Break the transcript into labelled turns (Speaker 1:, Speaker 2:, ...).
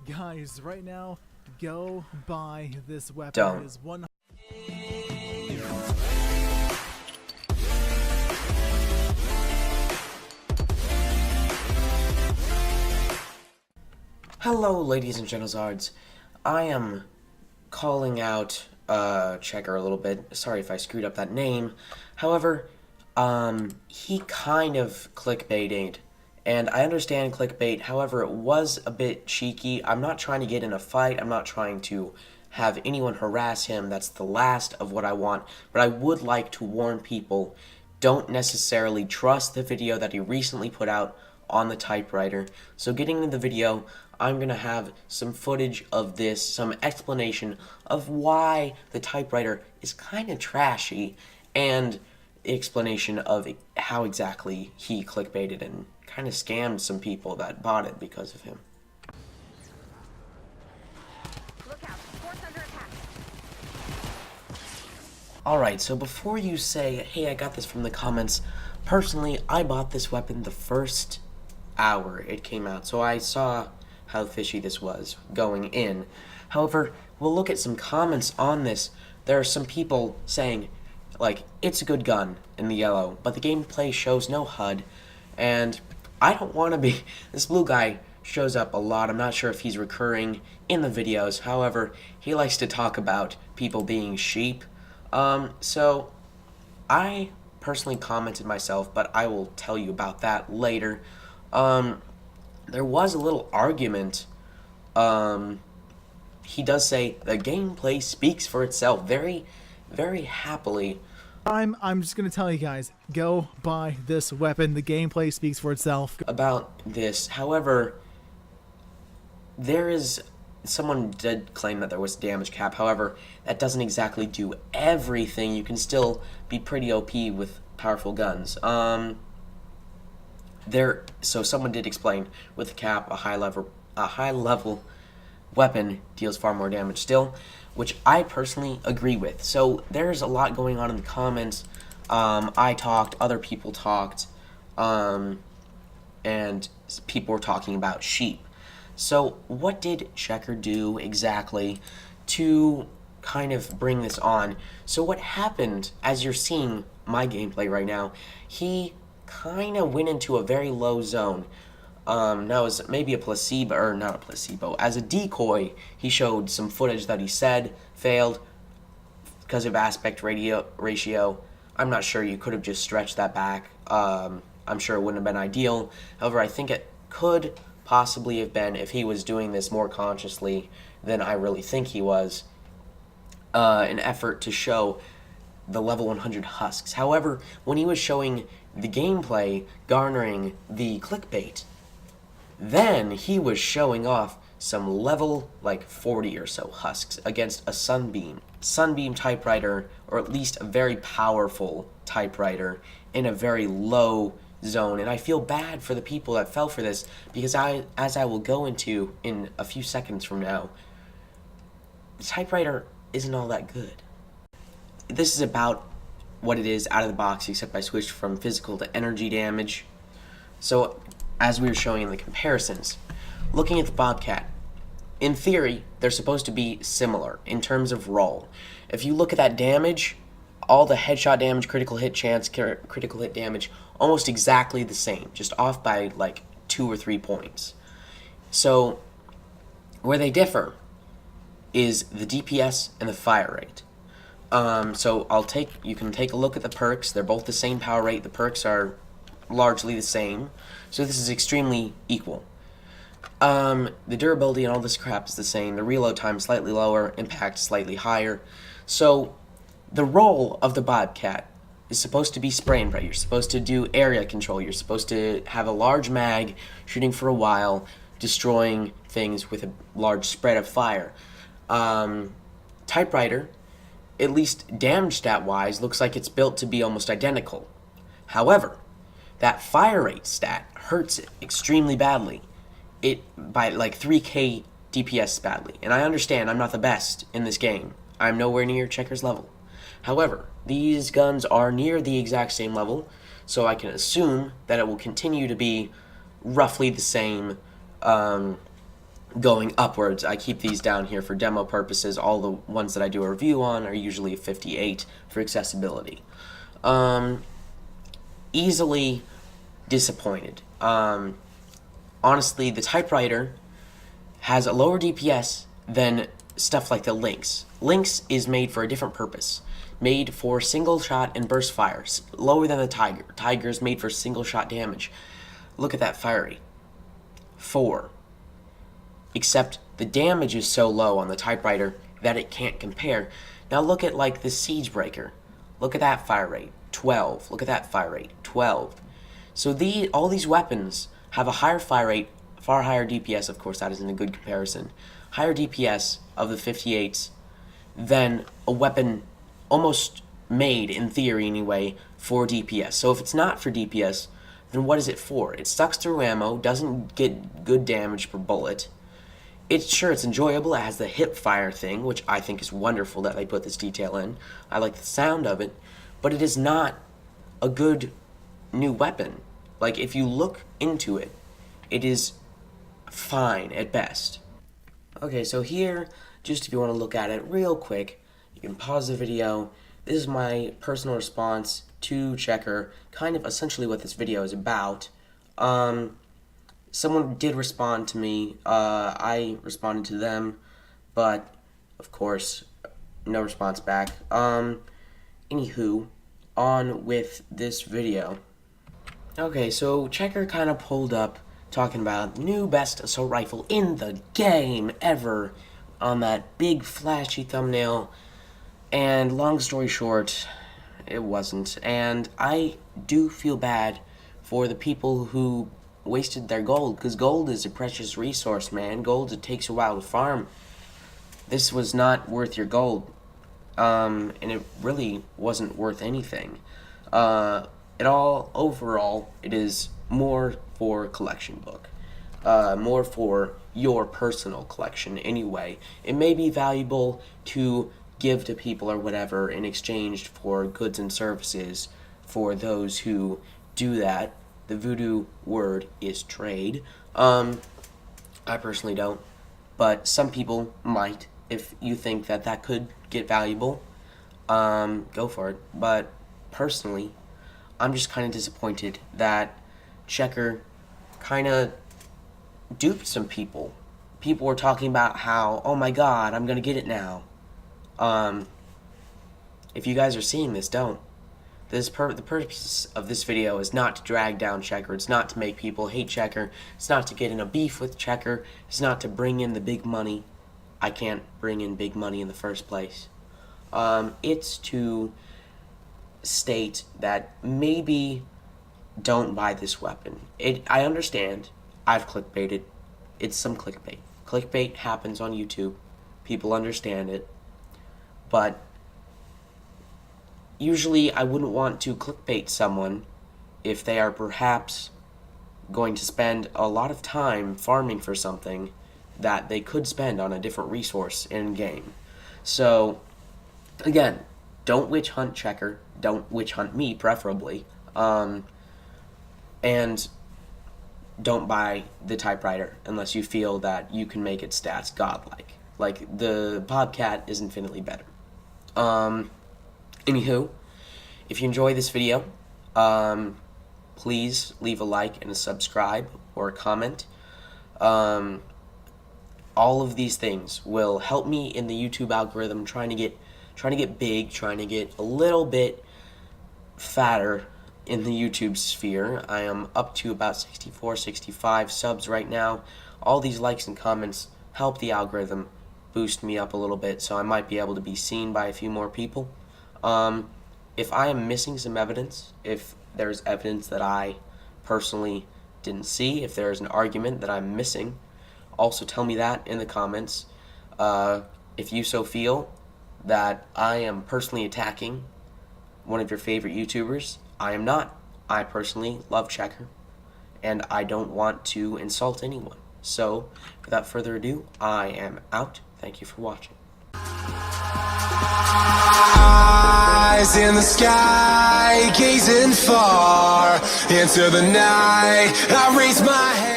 Speaker 1: Guys, right now, go buy this weapon.
Speaker 2: Don't.
Speaker 1: It is one.
Speaker 2: Hello, ladies and gentlezards. I am calling out Czecher a little bit. Sorry if I screwed up that name. However, he kind of clickbaited. And I understand clickbait, however, it was a bit cheeky. I'm not trying to get in a fight. I'm not trying to have anyone harass him. That's the last of what I want. But I would like to warn people, don't necessarily trust the video that he recently put out on the typewriter. So getting into the video, I'm going to have some footage of this, some explanation of why the typewriter is kind of trashy, and explanation of how exactly he clickbaited and kind of scammed some people that bought it because of him.
Speaker 3: Look out, force under attack.
Speaker 2: Alright, so before you say, hey, I got this from the comments, personally, I bought this weapon the first hour it came out, so I saw how fishy this was going in. However, we'll look at some comments on this. There are some people saying, like, it's a good gun in the yellow, but the gameplay shows no HUD, and I don't want to be... This blue guy shows up a lot. I'm not sure if he's recurring in the videos. However, he likes to talk about people being sheep. So I personally commented myself, but I will tell you about that later. There was a little argument. He does say the gameplay speaks for itself very, very happily.
Speaker 1: I'm just gonna tell you guys, go buy this weapon. The gameplay speaks for itself.
Speaker 2: About this. However, someone did claim that there was damage cap. However, that doesn't exactly do everything. You can still be pretty OP with powerful guns. So someone did explain with the cap, a high level weapon deals far more damage still, which I personally agree with. So there's a lot going on in the comments. I talked, other people talked, and people were talking about sheep. So what did Czecher do exactly to kind of bring this on? So what happened, as you're seeing my gameplay right now, he kind of went into a very low zone. Now, as maybe a placebo, or not a placebo, as a decoy, he showed some footage that he said failed because of aspect ratio. I'm not sure, you could have just stretched that back. I'm sure it wouldn't have been ideal. However, I think it could possibly have been if he was doing this more consciously than I really think he was, an effort to show the level 100 husks. However, when he was showing the gameplay garnering the clickbait, then he was showing off some level like 40 or so husks against a Sunbeam typewriter, or at least a very powerful typewriter in a very low zone. And I feel bad for the people that fell for this, because as I will go into in a few seconds from now, the typewriter isn't all that good. This is about what it is out of the box, except I switched from physical to energy damage. So, as we were showing in the comparisons, looking at the Bobcat, in theory, they're supposed to be similar in terms of roll. If you look at that damage, all the headshot damage, critical hit chance, critical hit damage, almost exactly the same, just off by like 2 or 3 points. So, where they differ is the DPS and the fire rate. So you can take a look at the perks. They're both the same power rate. The perks are largely the same. So this is extremely equal. The durability and all this crap is the same. The reload time slightly lower, impact slightly higher. So the role of the Bobcat is supposed to be spray and pray. You're supposed to do area control. You're supposed to have a large mag, shooting for a while, destroying things with a large spread of fire. Typewriter, at least damage stat-wise, looks like it's built to be almost identical. However, that fire rate stat hurts it extremely badly. It by like 3k DPS badly. And I understand I'm not the best in this game. I'm nowhere near Czecher's level. However, these guns are near the exact same level, so I can assume that it will continue to be roughly the same going upwards. I keep these down here for demo purposes. All the ones that I do a review on are usually 58 for accessibility. Easily disappointed. Honestly, the typewriter has a lower DPS than stuff like the Lynx. Lynx is made for a different purpose. Made for single shot and burst fires. Lower than the Tiger. Tiger is made for single shot damage. Look at that fire rate. 4. Except the damage is so low on the typewriter that it can't compare. Now look at like the Siegebreaker. Look at that fire rate. 12. Look at that fire rate. 12. So all these weapons have a higher fire rate, far higher DPS, of course that isn't a good comparison, higher DPS of the 58s than a weapon almost made, in theory anyway, for DPS. So if it's not for DPS, then what is it for? It sucks through ammo, doesn't get good damage per bullet. It's enjoyable, it has the hip fire thing, which I think is wonderful that they put this detail in. I like the sound of it, but it is not a good new weapon. Like, if you look into it, it is fine at best. Okay, so here, just if you want to look at it real quick, you can pause the video. This is my personal response to Czecher, kind of essentially what this video is about. Someone did respond to me, I responded to them, but, of course, no response back. Anywho, on with this video. Okay, so Czecher kind of pulled up talking about new best assault rifle in the game ever on that big flashy thumbnail, and long story short, it wasn't. And I do feel bad for the people who wasted their gold, because gold is a precious resource, man. Gold, it takes a while to farm. This was not worth your gold, and it really wasn't worth anything. Overall, it is more for collection book. More for your personal collection anyway. It may be valuable to give to people or whatever in exchange for goods and services for those who do that. The voodoo word is trade. I personally don't, but some people might. If you think that that could get valuable, go for it. But personally, I'm just kind of disappointed that Czecher kind of duped some people. People were talking about how, oh my god, I'm gonna get it now. If you guys are seeing this, don't. The purpose of this video is not to drag down Czecher. It's not to make people hate Czecher. It's not to get in a beef with Czecher. It's not to bring in the big money. I can't bring in big money in the first place. It's to state that maybe don't buy this weapon. I understand. I've clickbaited. It's some clickbait. Clickbait happens on YouTube. People understand it. But usually I wouldn't want to clickbait someone if they are perhaps going to spend a lot of time farming for something that they could spend on a different resource in-game. So, again, don't witch hunt Czecher. Don't witch hunt me, preferably. And don't buy the typewriter unless you feel that you can make its stats godlike. Like, the Bobcat is infinitely better. Anywho, if you enjoy this video, please leave a like and a subscribe or a comment. All of these things will help me in the YouTube algorithm, trying to get big, trying to get a little bit fatter in the YouTube sphere. I am up to about 64, 65 subs right now. All these likes and comments help the algorithm boost me up a little bit, so I might be able to be seen by a few more people. If I am missing some evidence, if there's evidence that I personally didn't see, if there's an argument that I'm missing, also tell me that in the comments. If you so feel that I am personally attacking one of your favorite YouTubers, I am not. I personally love Czecher, and I don't want to insult anyone. So, without further ado, I am out. Thank you for watching.
Speaker 4: Eyes in the sky, gazing far into the night. I raise my head.